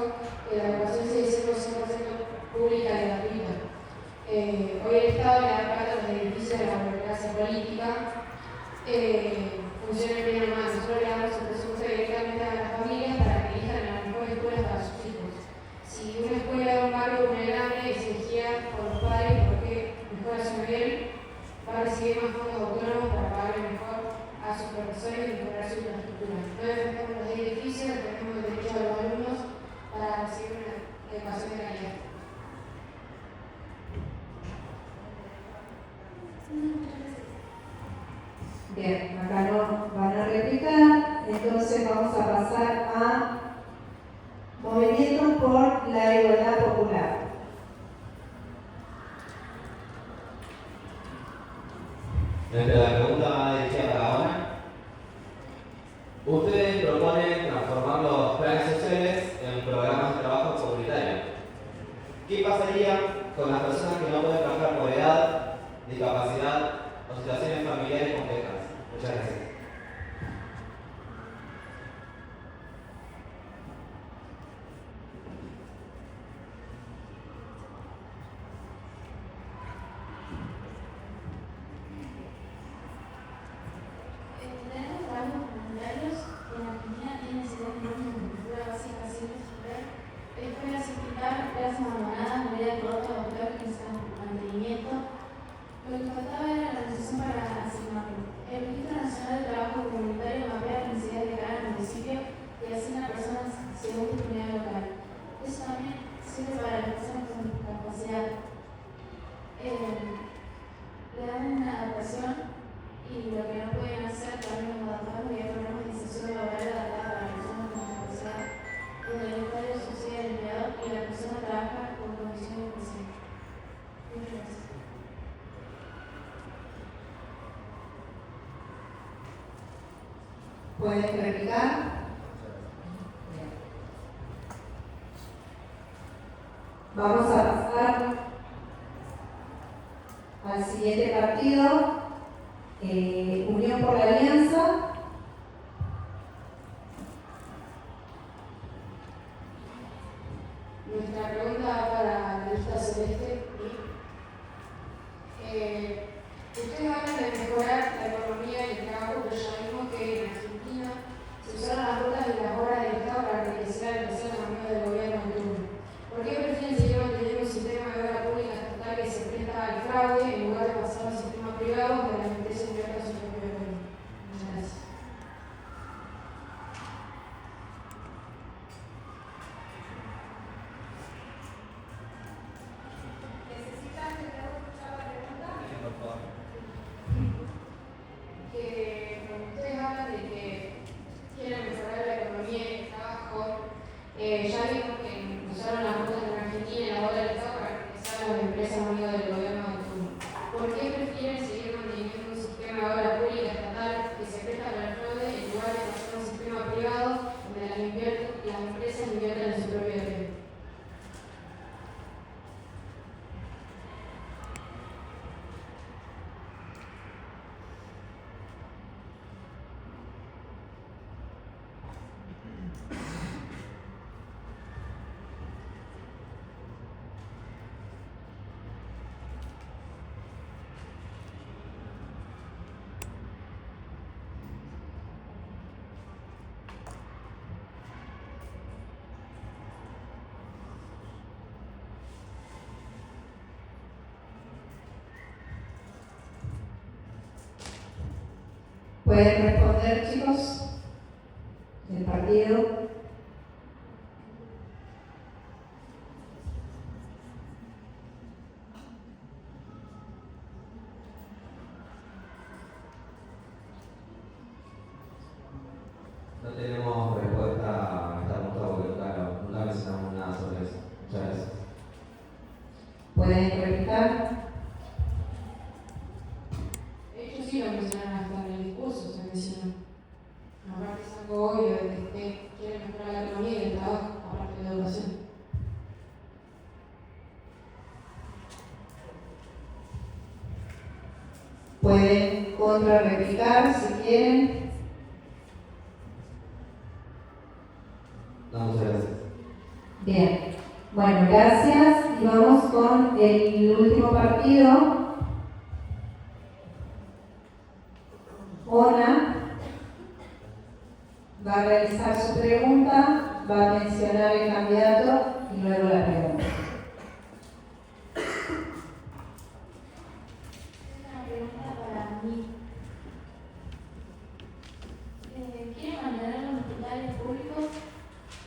que la educación sigue siendo 100% pública y gratuita. Hoy el Estado le da plata a los edificios de la burocracia política. Funciona bien o mal. Nosotros le damos el presupuesto directamente a las familias para que elijan las mejores escuelas para sus hijos. Si una escuela de un barrio vulnerable es elegida por los padres porque mejora su nivel, va a recibir más fondos autónomos para pagarle mejor a sus profesores y mejorar su infraestructura. No defendemos los edificios, defendemos el derecho de los alumnos para recibir una educación de calidad. Bien, acá no van a replicar, entonces vamos a pasar a Movimientos por la Igualdad Popular. Nuestra pregunta va dirigida para Ana. Ustedes proponen transformar los planes sociales en programas de trabajo comunitario. ¿Qué pasaría con las personas que no pueden trabajar por edad, discapacidad o situaciones familiares complejas? Muchas gracias. Tenemos trabajos comunitarios que en Argentina tienen 70 años de cultura básica sin resolver. Escuelas sin pintar, clases abandonadas, medidas cortas o peor que necesitan mantenimiento. Lo que faltaba era la organización para asignarlo. El Registro Nacional de Trabajo Comunitario mapea las necesidades de cada municipio y asigna personas según disponibilidad local. Eso también sirve para las personas con discapacidad. educación y lo que no pueden hacer también nos adaptamos y hay programas de inserción laboral adaptada para personas con discapacidad, donde el empleado sucede al empleador y la persona trabaja con condiciones especiales. Muchas gracias. ¿Pueden replicar? Vamos a pasar al siguiente partido, Unión por la Alianza. Nuestra pregunta para la lista celeste. Ustedes hablan de mejorar la economía y el trabajo, pero ya vimos que en Argentina se usaron las rutas y las horas del Estado para enriquecer a los amigos del gobierno de turno. ¿Por qué prefieren seguir manteniendo un sistema de obra pública estatal que se presta al fraude en lugar de pasar a un sistema privado donde las empresas inviertan su propio dinero? Muchas gracias. ¿Necesitan que te escuchar la pregunta? Por favor. Que cuando ustedes hablan de que quieren mejorar la economía y el trabajo, ya vimos que usaron las rutas en Argentina y la hora del Estado para empezar a las empresas amigas del gobierno de turno. ¿Por qué prefieren seguir manteniendo un sistema de obra pública estatal que se presta para el fraude en lugar de pasar a un sistema privado donde las empresas invierten en su propio dinero? ¿Pueden responder, chicos, del partido? No tenemos respuesta a esta pregunta porque nunca mencionamos nada sobre eso. Muchas gracias. ¿Pueden replicar? Ellos sí lo mencionan hasta en el discurso, se mencionó. Aparte es algo obvio de que quieren mejorar la economía y el trabajo, aparte de la educación. Pueden contrarreplicar si quieren. No, muchas gracias. Bien. Bueno, gracias. Y vamos con el último partido. Ona va a realizar su pregunta, va a mencionar el candidato y luego la pregunta. Una pregunta para mí. Quieren mantener los hospitales públicos,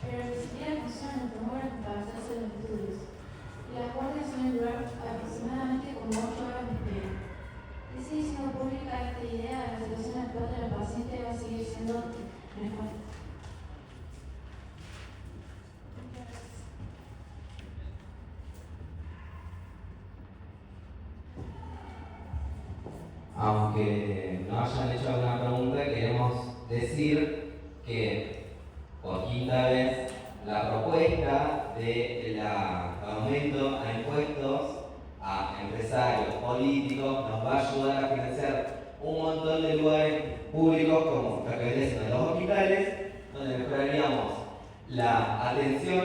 pero ni siquiera funcionan como horas para hacerse los estudios. Y las guardias suelen durar aproximadamente como 8 horas de espera. ¿Qué sigue siendo pública esta idea de la situación actual de los pacientes va a seguir siendo nefasta? Aunque no hayan hecho alguna pregunta, queremos decir que por quinta vez la propuesta del aumento a impuestos a empresarios políticos nos va a ayudar a financiar un montón de lugares públicos como lo que vendría siendo los hospitales, donde mejoraríamos la atención.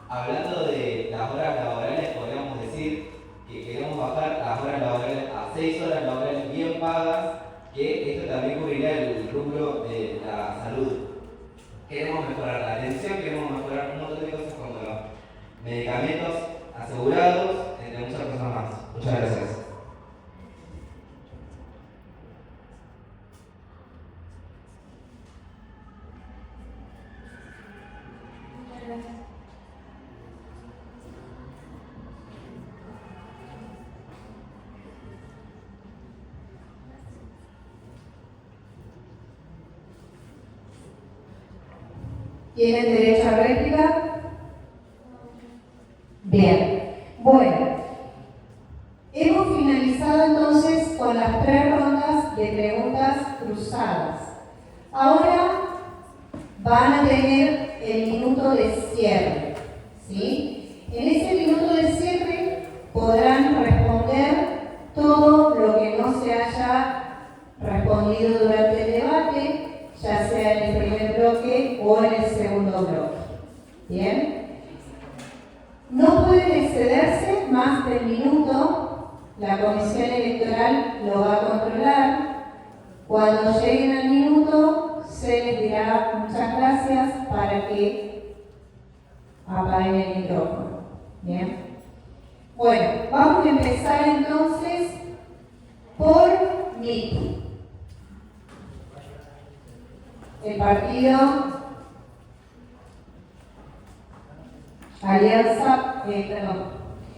Hablando de las horas laborales, podríamos decir que queremos bajar las horas laborales a 6 horas laborales bien pagas, que esto también cubriría el rubro de la salud. Queremos mejorar la atención, queremos mejorar un montón de cosas como los medicamentos asegurados, entre muchas cosas más. Muchas gracias. Muchas gracias. ¿Tienen derecho a réplica? Bien. Bueno, hemos finalizado entonces con las 3 rondas de preguntas cruzadas. Ahora van a tener el minuto de cierre, ¿sí? En ese minuto de cierre podrán responder todo lo que no se haya respondido durante el debate, ya sea en el primer bloque o en el segundo bloque. ¿Bien? No pueden excederse más del minuto, la comisión electoral lo va a controlar. Cuando lleguen al minuto, se les dirá muchas gracias para que apaguen el micrófono. ¿Bien? Bueno, vamos a empezar entonces por MIT. El partido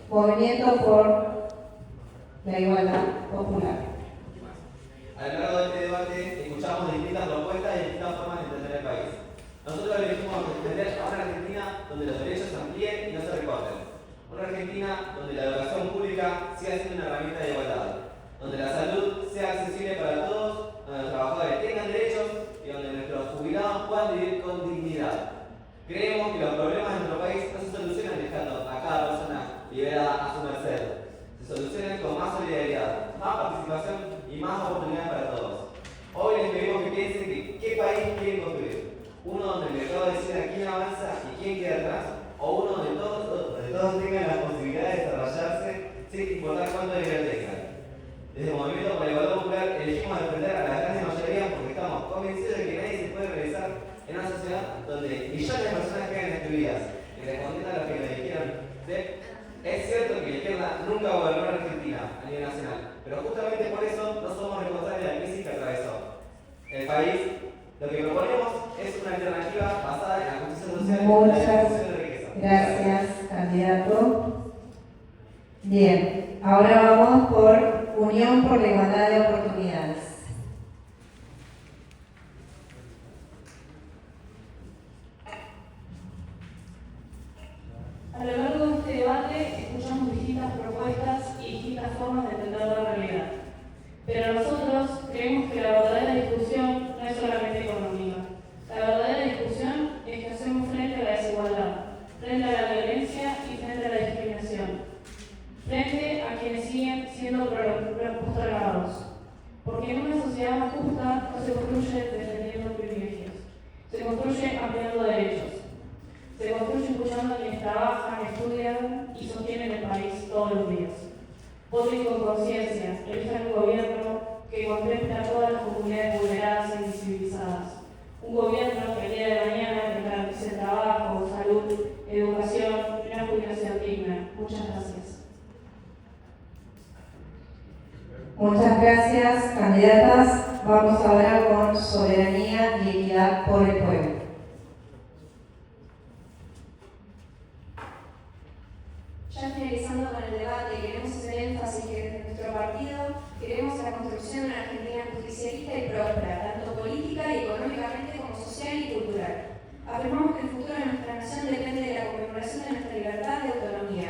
Movimiento por la Igualdad Popular. A lo largo de este debate escuchamos distintas propuestas y distintas formas de entender el país. Nosotros elegimos defender a una Argentina donde los derechos se amplíen y no se recorten. Una Argentina donde la educación pública siga siendo una herramienta de igualdad. Donde la salud sea accesible para todos, donde los trabajadores tengan derechos y donde nuestros jubilados puedan vivir con dignidad. Creemos que los problemas de nuestro país no se solucionan dejando a cada persona liberada a su merced. Se solucionan con más solidaridad, más participación y más oportunidades para todos. Hoy les pedimos que piensen que qué país quieren construir. Uno donde el mercado decida quién avanza y quién queda atrás, o uno donde todos tengan la posibilidad de desarrollarse sin importar cuánto dinero tengan. Desde el Movimiento por la Igualdad Popular elegimos defender a la gran mayoría porque estamos convencidos de que nadie se puede realizar en una sociedad donde millones de personas quedan excluidas. Y respondiendo a lo que me dijeron, ¿sí? Es cierto que la izquierda nunca gobernó en Argentina a nivel nacional, pero justamente por eso no somos responsables de la crisis que atravesó el país. Lo que proponemos es una alternativa basada en la justicia social y la distribución de riqueza. Gracias, candidato. Bien, ahora vamos por Unión por la Igualdad de Oportunidades. A lo largo de este debate escuchamos distintas propuestas y distintas formas de entender la realidad. Pero nosotros creemos que la verdadera discusión no es solamente económica. La verdadera discusión es que hacemos frente a la desigualdad, frente a la violencia y frente a la discriminación, frente a quienes siguen siendo postergados. Porque en una sociedad más justa no se construye defendiendo privilegios, se construye ampliando derechos. Se construye escuchando a quienes trabajan, estudian y sostienen el país todos los días. Voten con conciencia, elijan un gobierno que contemple a todas las comunidades vulneradas e invisibilizadas. Un gobierno que el día de mañana les garantice trabajo, salud, educación y una jubilación digna. Muchas gracias. Muchas gracias, candidatas. Vamos ahora con Soberanía y Equidad por el Pueblo. Ya finalizando con el debate, queremos hacer énfasis que desde nuestro partido queremos la construcción de una Argentina justicialista y próspera, tanto política y económicamente como social y cultural. Afirmamos que el futuro de nuestra nación depende de la conmemoración de nuestra libertad y autonomía,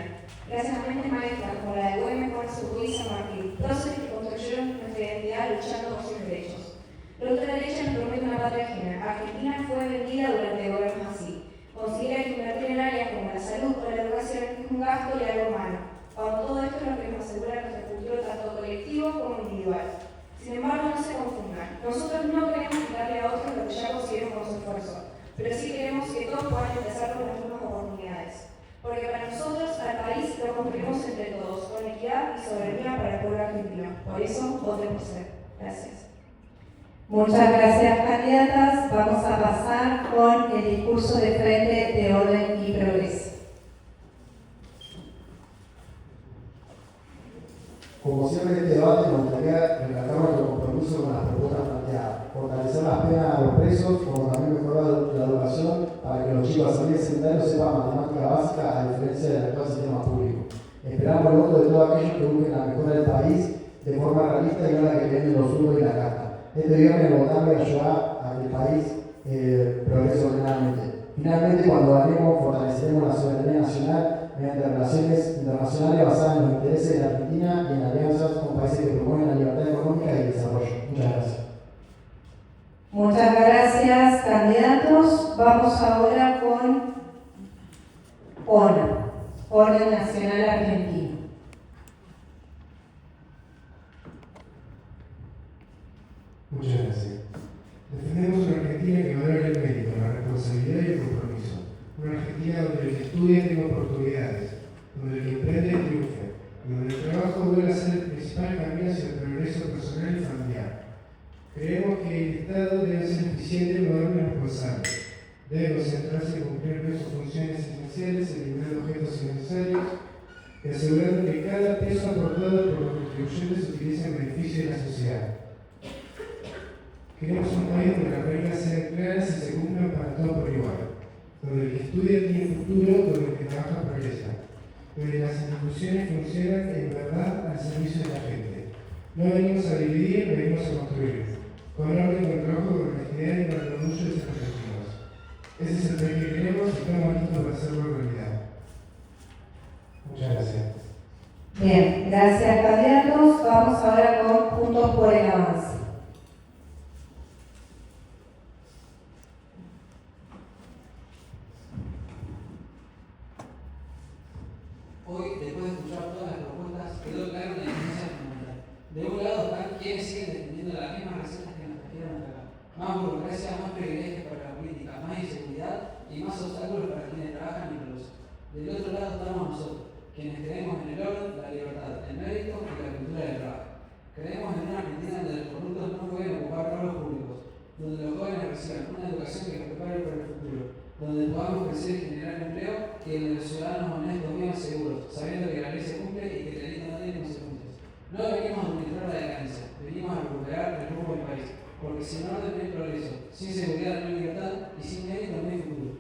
gracias a mentes maestras como la de Güemes, Juan Surruí y San Martín, próceres que construyeron nuestra identidad luchando por sus derechos. La ultraderecha nos promete una patria ajena. Argentina fue vendida durante gobiernos así. Considera que invertir en áreas como la salud o la educación es un gasto y algo humano, cuando todo esto es lo que nos asegura nuestro futuro tanto colectivo como individual. Sin embargo, no se confundan. Nosotros no queremos quitarle a otros lo que ya consiguieron con su esfuerzo, pero sí queremos que todos puedan empezar con las mismas oportunidades. Porque para nosotros, al país, lo construimos entre todos, con equidad y soberanía para el pueblo argentino. Por eso, voten por ser. Gracias. Muchas gracias, candidatas. Vamos a pasar con el discurso de Frente de Orden y Progreso. Como siempre en este debate nos gustaría recalcar nuestro compromiso con las propuestas planteadas, fortalecer las penas a los presos, como también mejorar la educación para que los chicos al salir secundario sepan matemática básica a diferencia del actual sistema público. Esperamos el voto de todos aquellos que busquen la mejora del país de forma realista y no la que venden los zurdos y la carta. Este viernes votar y ayudar a que el país progrese ordenadamente. Finalmente, cuando ganemos, fortaleceremos la soberanía nacional mediante relaciones internacionales basadas en los intereses de la Argentina y en alianzas con países que promueven la libertad económica y el desarrollo. Muchas gracias. Muchas gracias, candidatos. Vamos ahora con ONA, Orden Nacional Argentino. Muchas gracias. Defendemos una Argentina que valore el mérito, la responsabilidad y el compromiso. Una Argentina donde el que estudia tenga oportunidades, donde el que emprende triunfe, donde el trabajo vuelva a ser el principal camino hacia el progreso personal y familiar. Creemos que el Estado debe ser eficiente, moderno y responsable. Debe concentrarse en cumplir con sus funciones esenciales, eliminando objetos innecesarios y asegurando que cada peso aportado por los contribuyentes se utilice en beneficio de la sociedad. Queremos un país donde las reglas sean claras y se cumplan para todos por igual, donde el que estudia tiene futuro, donde el que trabaja progresa, donde las instituciones funcionan en verdad al servicio de la gente. No venimos a dividir, venimos a construir, con orden, con trabajo, con honestidad y con el orgullo de ser argentinos. Ese es el país que queremos y estamos listos para hacerlo realidad. Muchas gracias. Bien, gracias, candidatos. Vamos ahora con Juntos por el Avance. Hoy, después de escuchar todas las propuestas, quedó claro la diferencia fundamental. De un lado están quienes siguen defendiendo las mismas recetas que nos trajeron hasta acá. Más burocracia, más privilegios para la política, más inseguridad y más obstáculos para quienes trabajan y producen. Del otro lado estamos nosotros, quienes creemos en el orden, la libertad, el mérito y la cultura del trabajo. Creemos en una Argentina donde los corruptos no pueden ocupar cargos públicos, donde los jóvenes reciban una educación que los prepare para el futuro, donde podamos crecer y generar empleo y donde los ciudadanos honestos vivan seguros, sabiendo que la ley se cumple y que el delito no tiene consecuencias. No venimos a administrar la decadencia, venimos a recuperar el rumbo del país, porque sin orden no hay progreso, sin seguridad no hay libertad y sin mérito no hay futuro.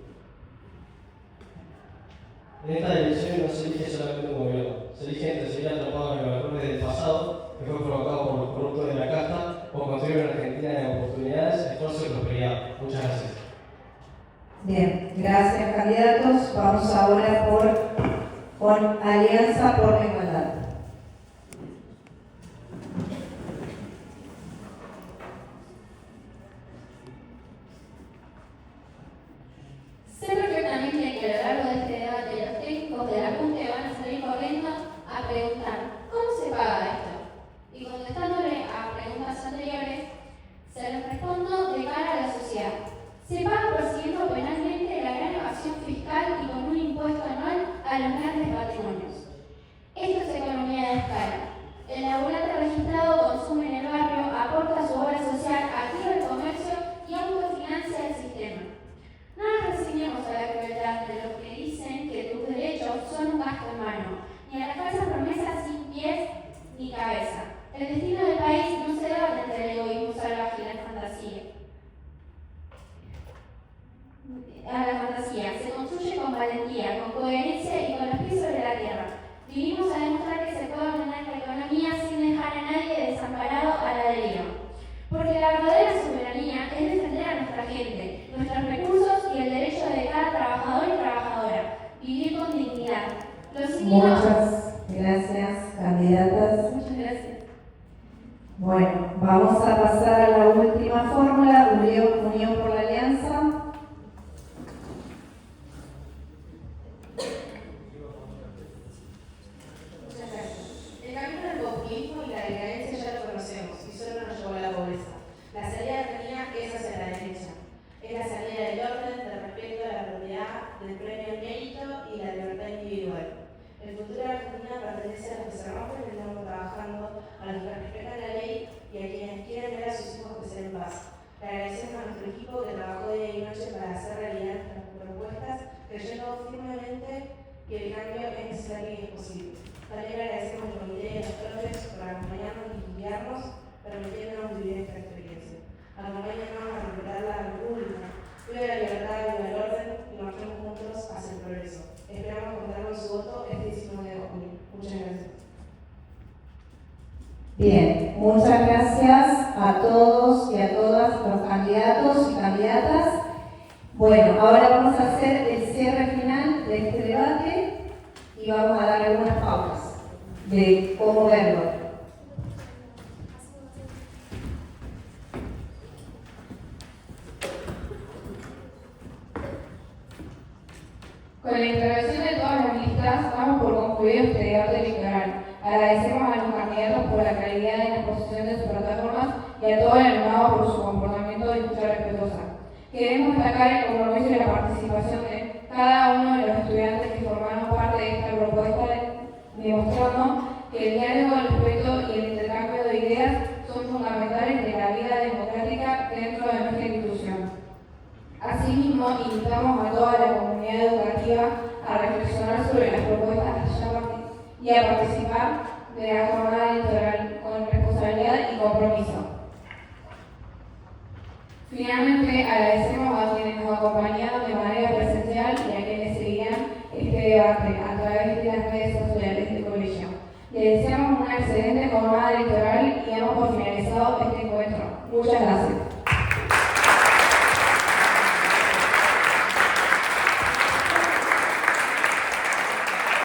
En esta elección no se elige solamente un gobierno, se elige entre seguir atrapado en los errores del pasado, que fue provocado por los corruptos de la casta, o construir una Argentina de oportunidades, esfuerzo y prosperidad. Muchas gracias. Bien, gracias, candidatos. Vamos ahora con Alianza por la Igualdad. Sé perfectamente que a lo largo de este debate los técnicos de la Junta van a salir corriendo a preguntar ¿cómo se paga esto? Y contestándole a preguntas anteriores, se les respondo de cara a la sociedad. Se paga persiguiendo penalmente la gran evasión fiscal y con un impuesto anual a los grandes patrimonios. Esto es economía de escala. El laburante registrado consume en el barrio, aporta su obra social, activa el comercio y autofinancia el sistema. No nos resignemos a la crueldad de los que dicen que tus derechos son un gasto en mano, ni a las falsas promesas sin pies ni cabeza. El destino del país no se debate entre el egoísmo salvaje y la fantasía. Se construye con valentía, con coherencia y con los pies sobre la tierra. Vinimos a demostrar que se puede ordenar la economía sin dejar a nadie desamparado a la deriva. Porque la verdadera soberanía es defender a nuestra gente, nuestros recursos y el derecho de cada trabajador y trabajadora. Vivir con dignidad. Muchas gracias, candidatas. Muchas gracias. Bueno, vamos a pasar a la última fórmula, Unión por la Alianza. El camino del populismo y la decadencia ya lo conocemos y solo nos llevó a la pobreza. La salida tenía es hacia la derecha. Es la salida del orden, del respeto a la propiedad, del premio al mérito y la libertad individual. El futuro de la Argentina pertenece a los que se rompen el mundo trabajando, a los que respetan la ley y a quienes quieren ver a sus hijos crecer en paz. Le agradecemos a nuestro equipo que trabajó día y noche para hacer realidad nuestras propuestas, creyendo firmemente que el cambio es necesario y es posible. También le agradecemos al comité de los profes por acompañarnos y guiarnos, permitiéndonos vivir esta experiencia. Acompáñanos a recuperar la República, viva la libertad, viva el orden y marchemos juntos hacia el progreso. Esperamos contar con su voto este 19 de junio. Muchas gracias. Bien, muchas gracias a todos y a todas los candidatos y candidatas. Bueno, ahora vamos a hacer el cierre final de este debate y vamos a dar algunas pautas de cómo verlo. Con la intervención de todas las listas, damos por concluido este debate electoral. Agradecemos a los candidatos por la calidad de la exposición de sus plataformas y a todo el alumnado por su comportamiento de escucha respetuosa. Queremos destacar el compromiso y la participación de cada uno de los estudiantes que formaron parte de esta propuesta, demostrando que el diálogo, el respeto y el intercambio de ideas son fundamentales de la vida democrática dentro de nuestra institución. Asimismo, invitamos a toda la comunidad educativa a reflexionar sobre las propuestas y a participar de la jornada electoral con responsabilidad y compromiso. Finalmente, agradecemos a quienes nos acompañaron de manera presencial y a quienes seguían este debate a través de las redes sociales del colegio. Les deseamos una excelente jornada electoral y damos por finalizado este encuentro. Muchas gracias.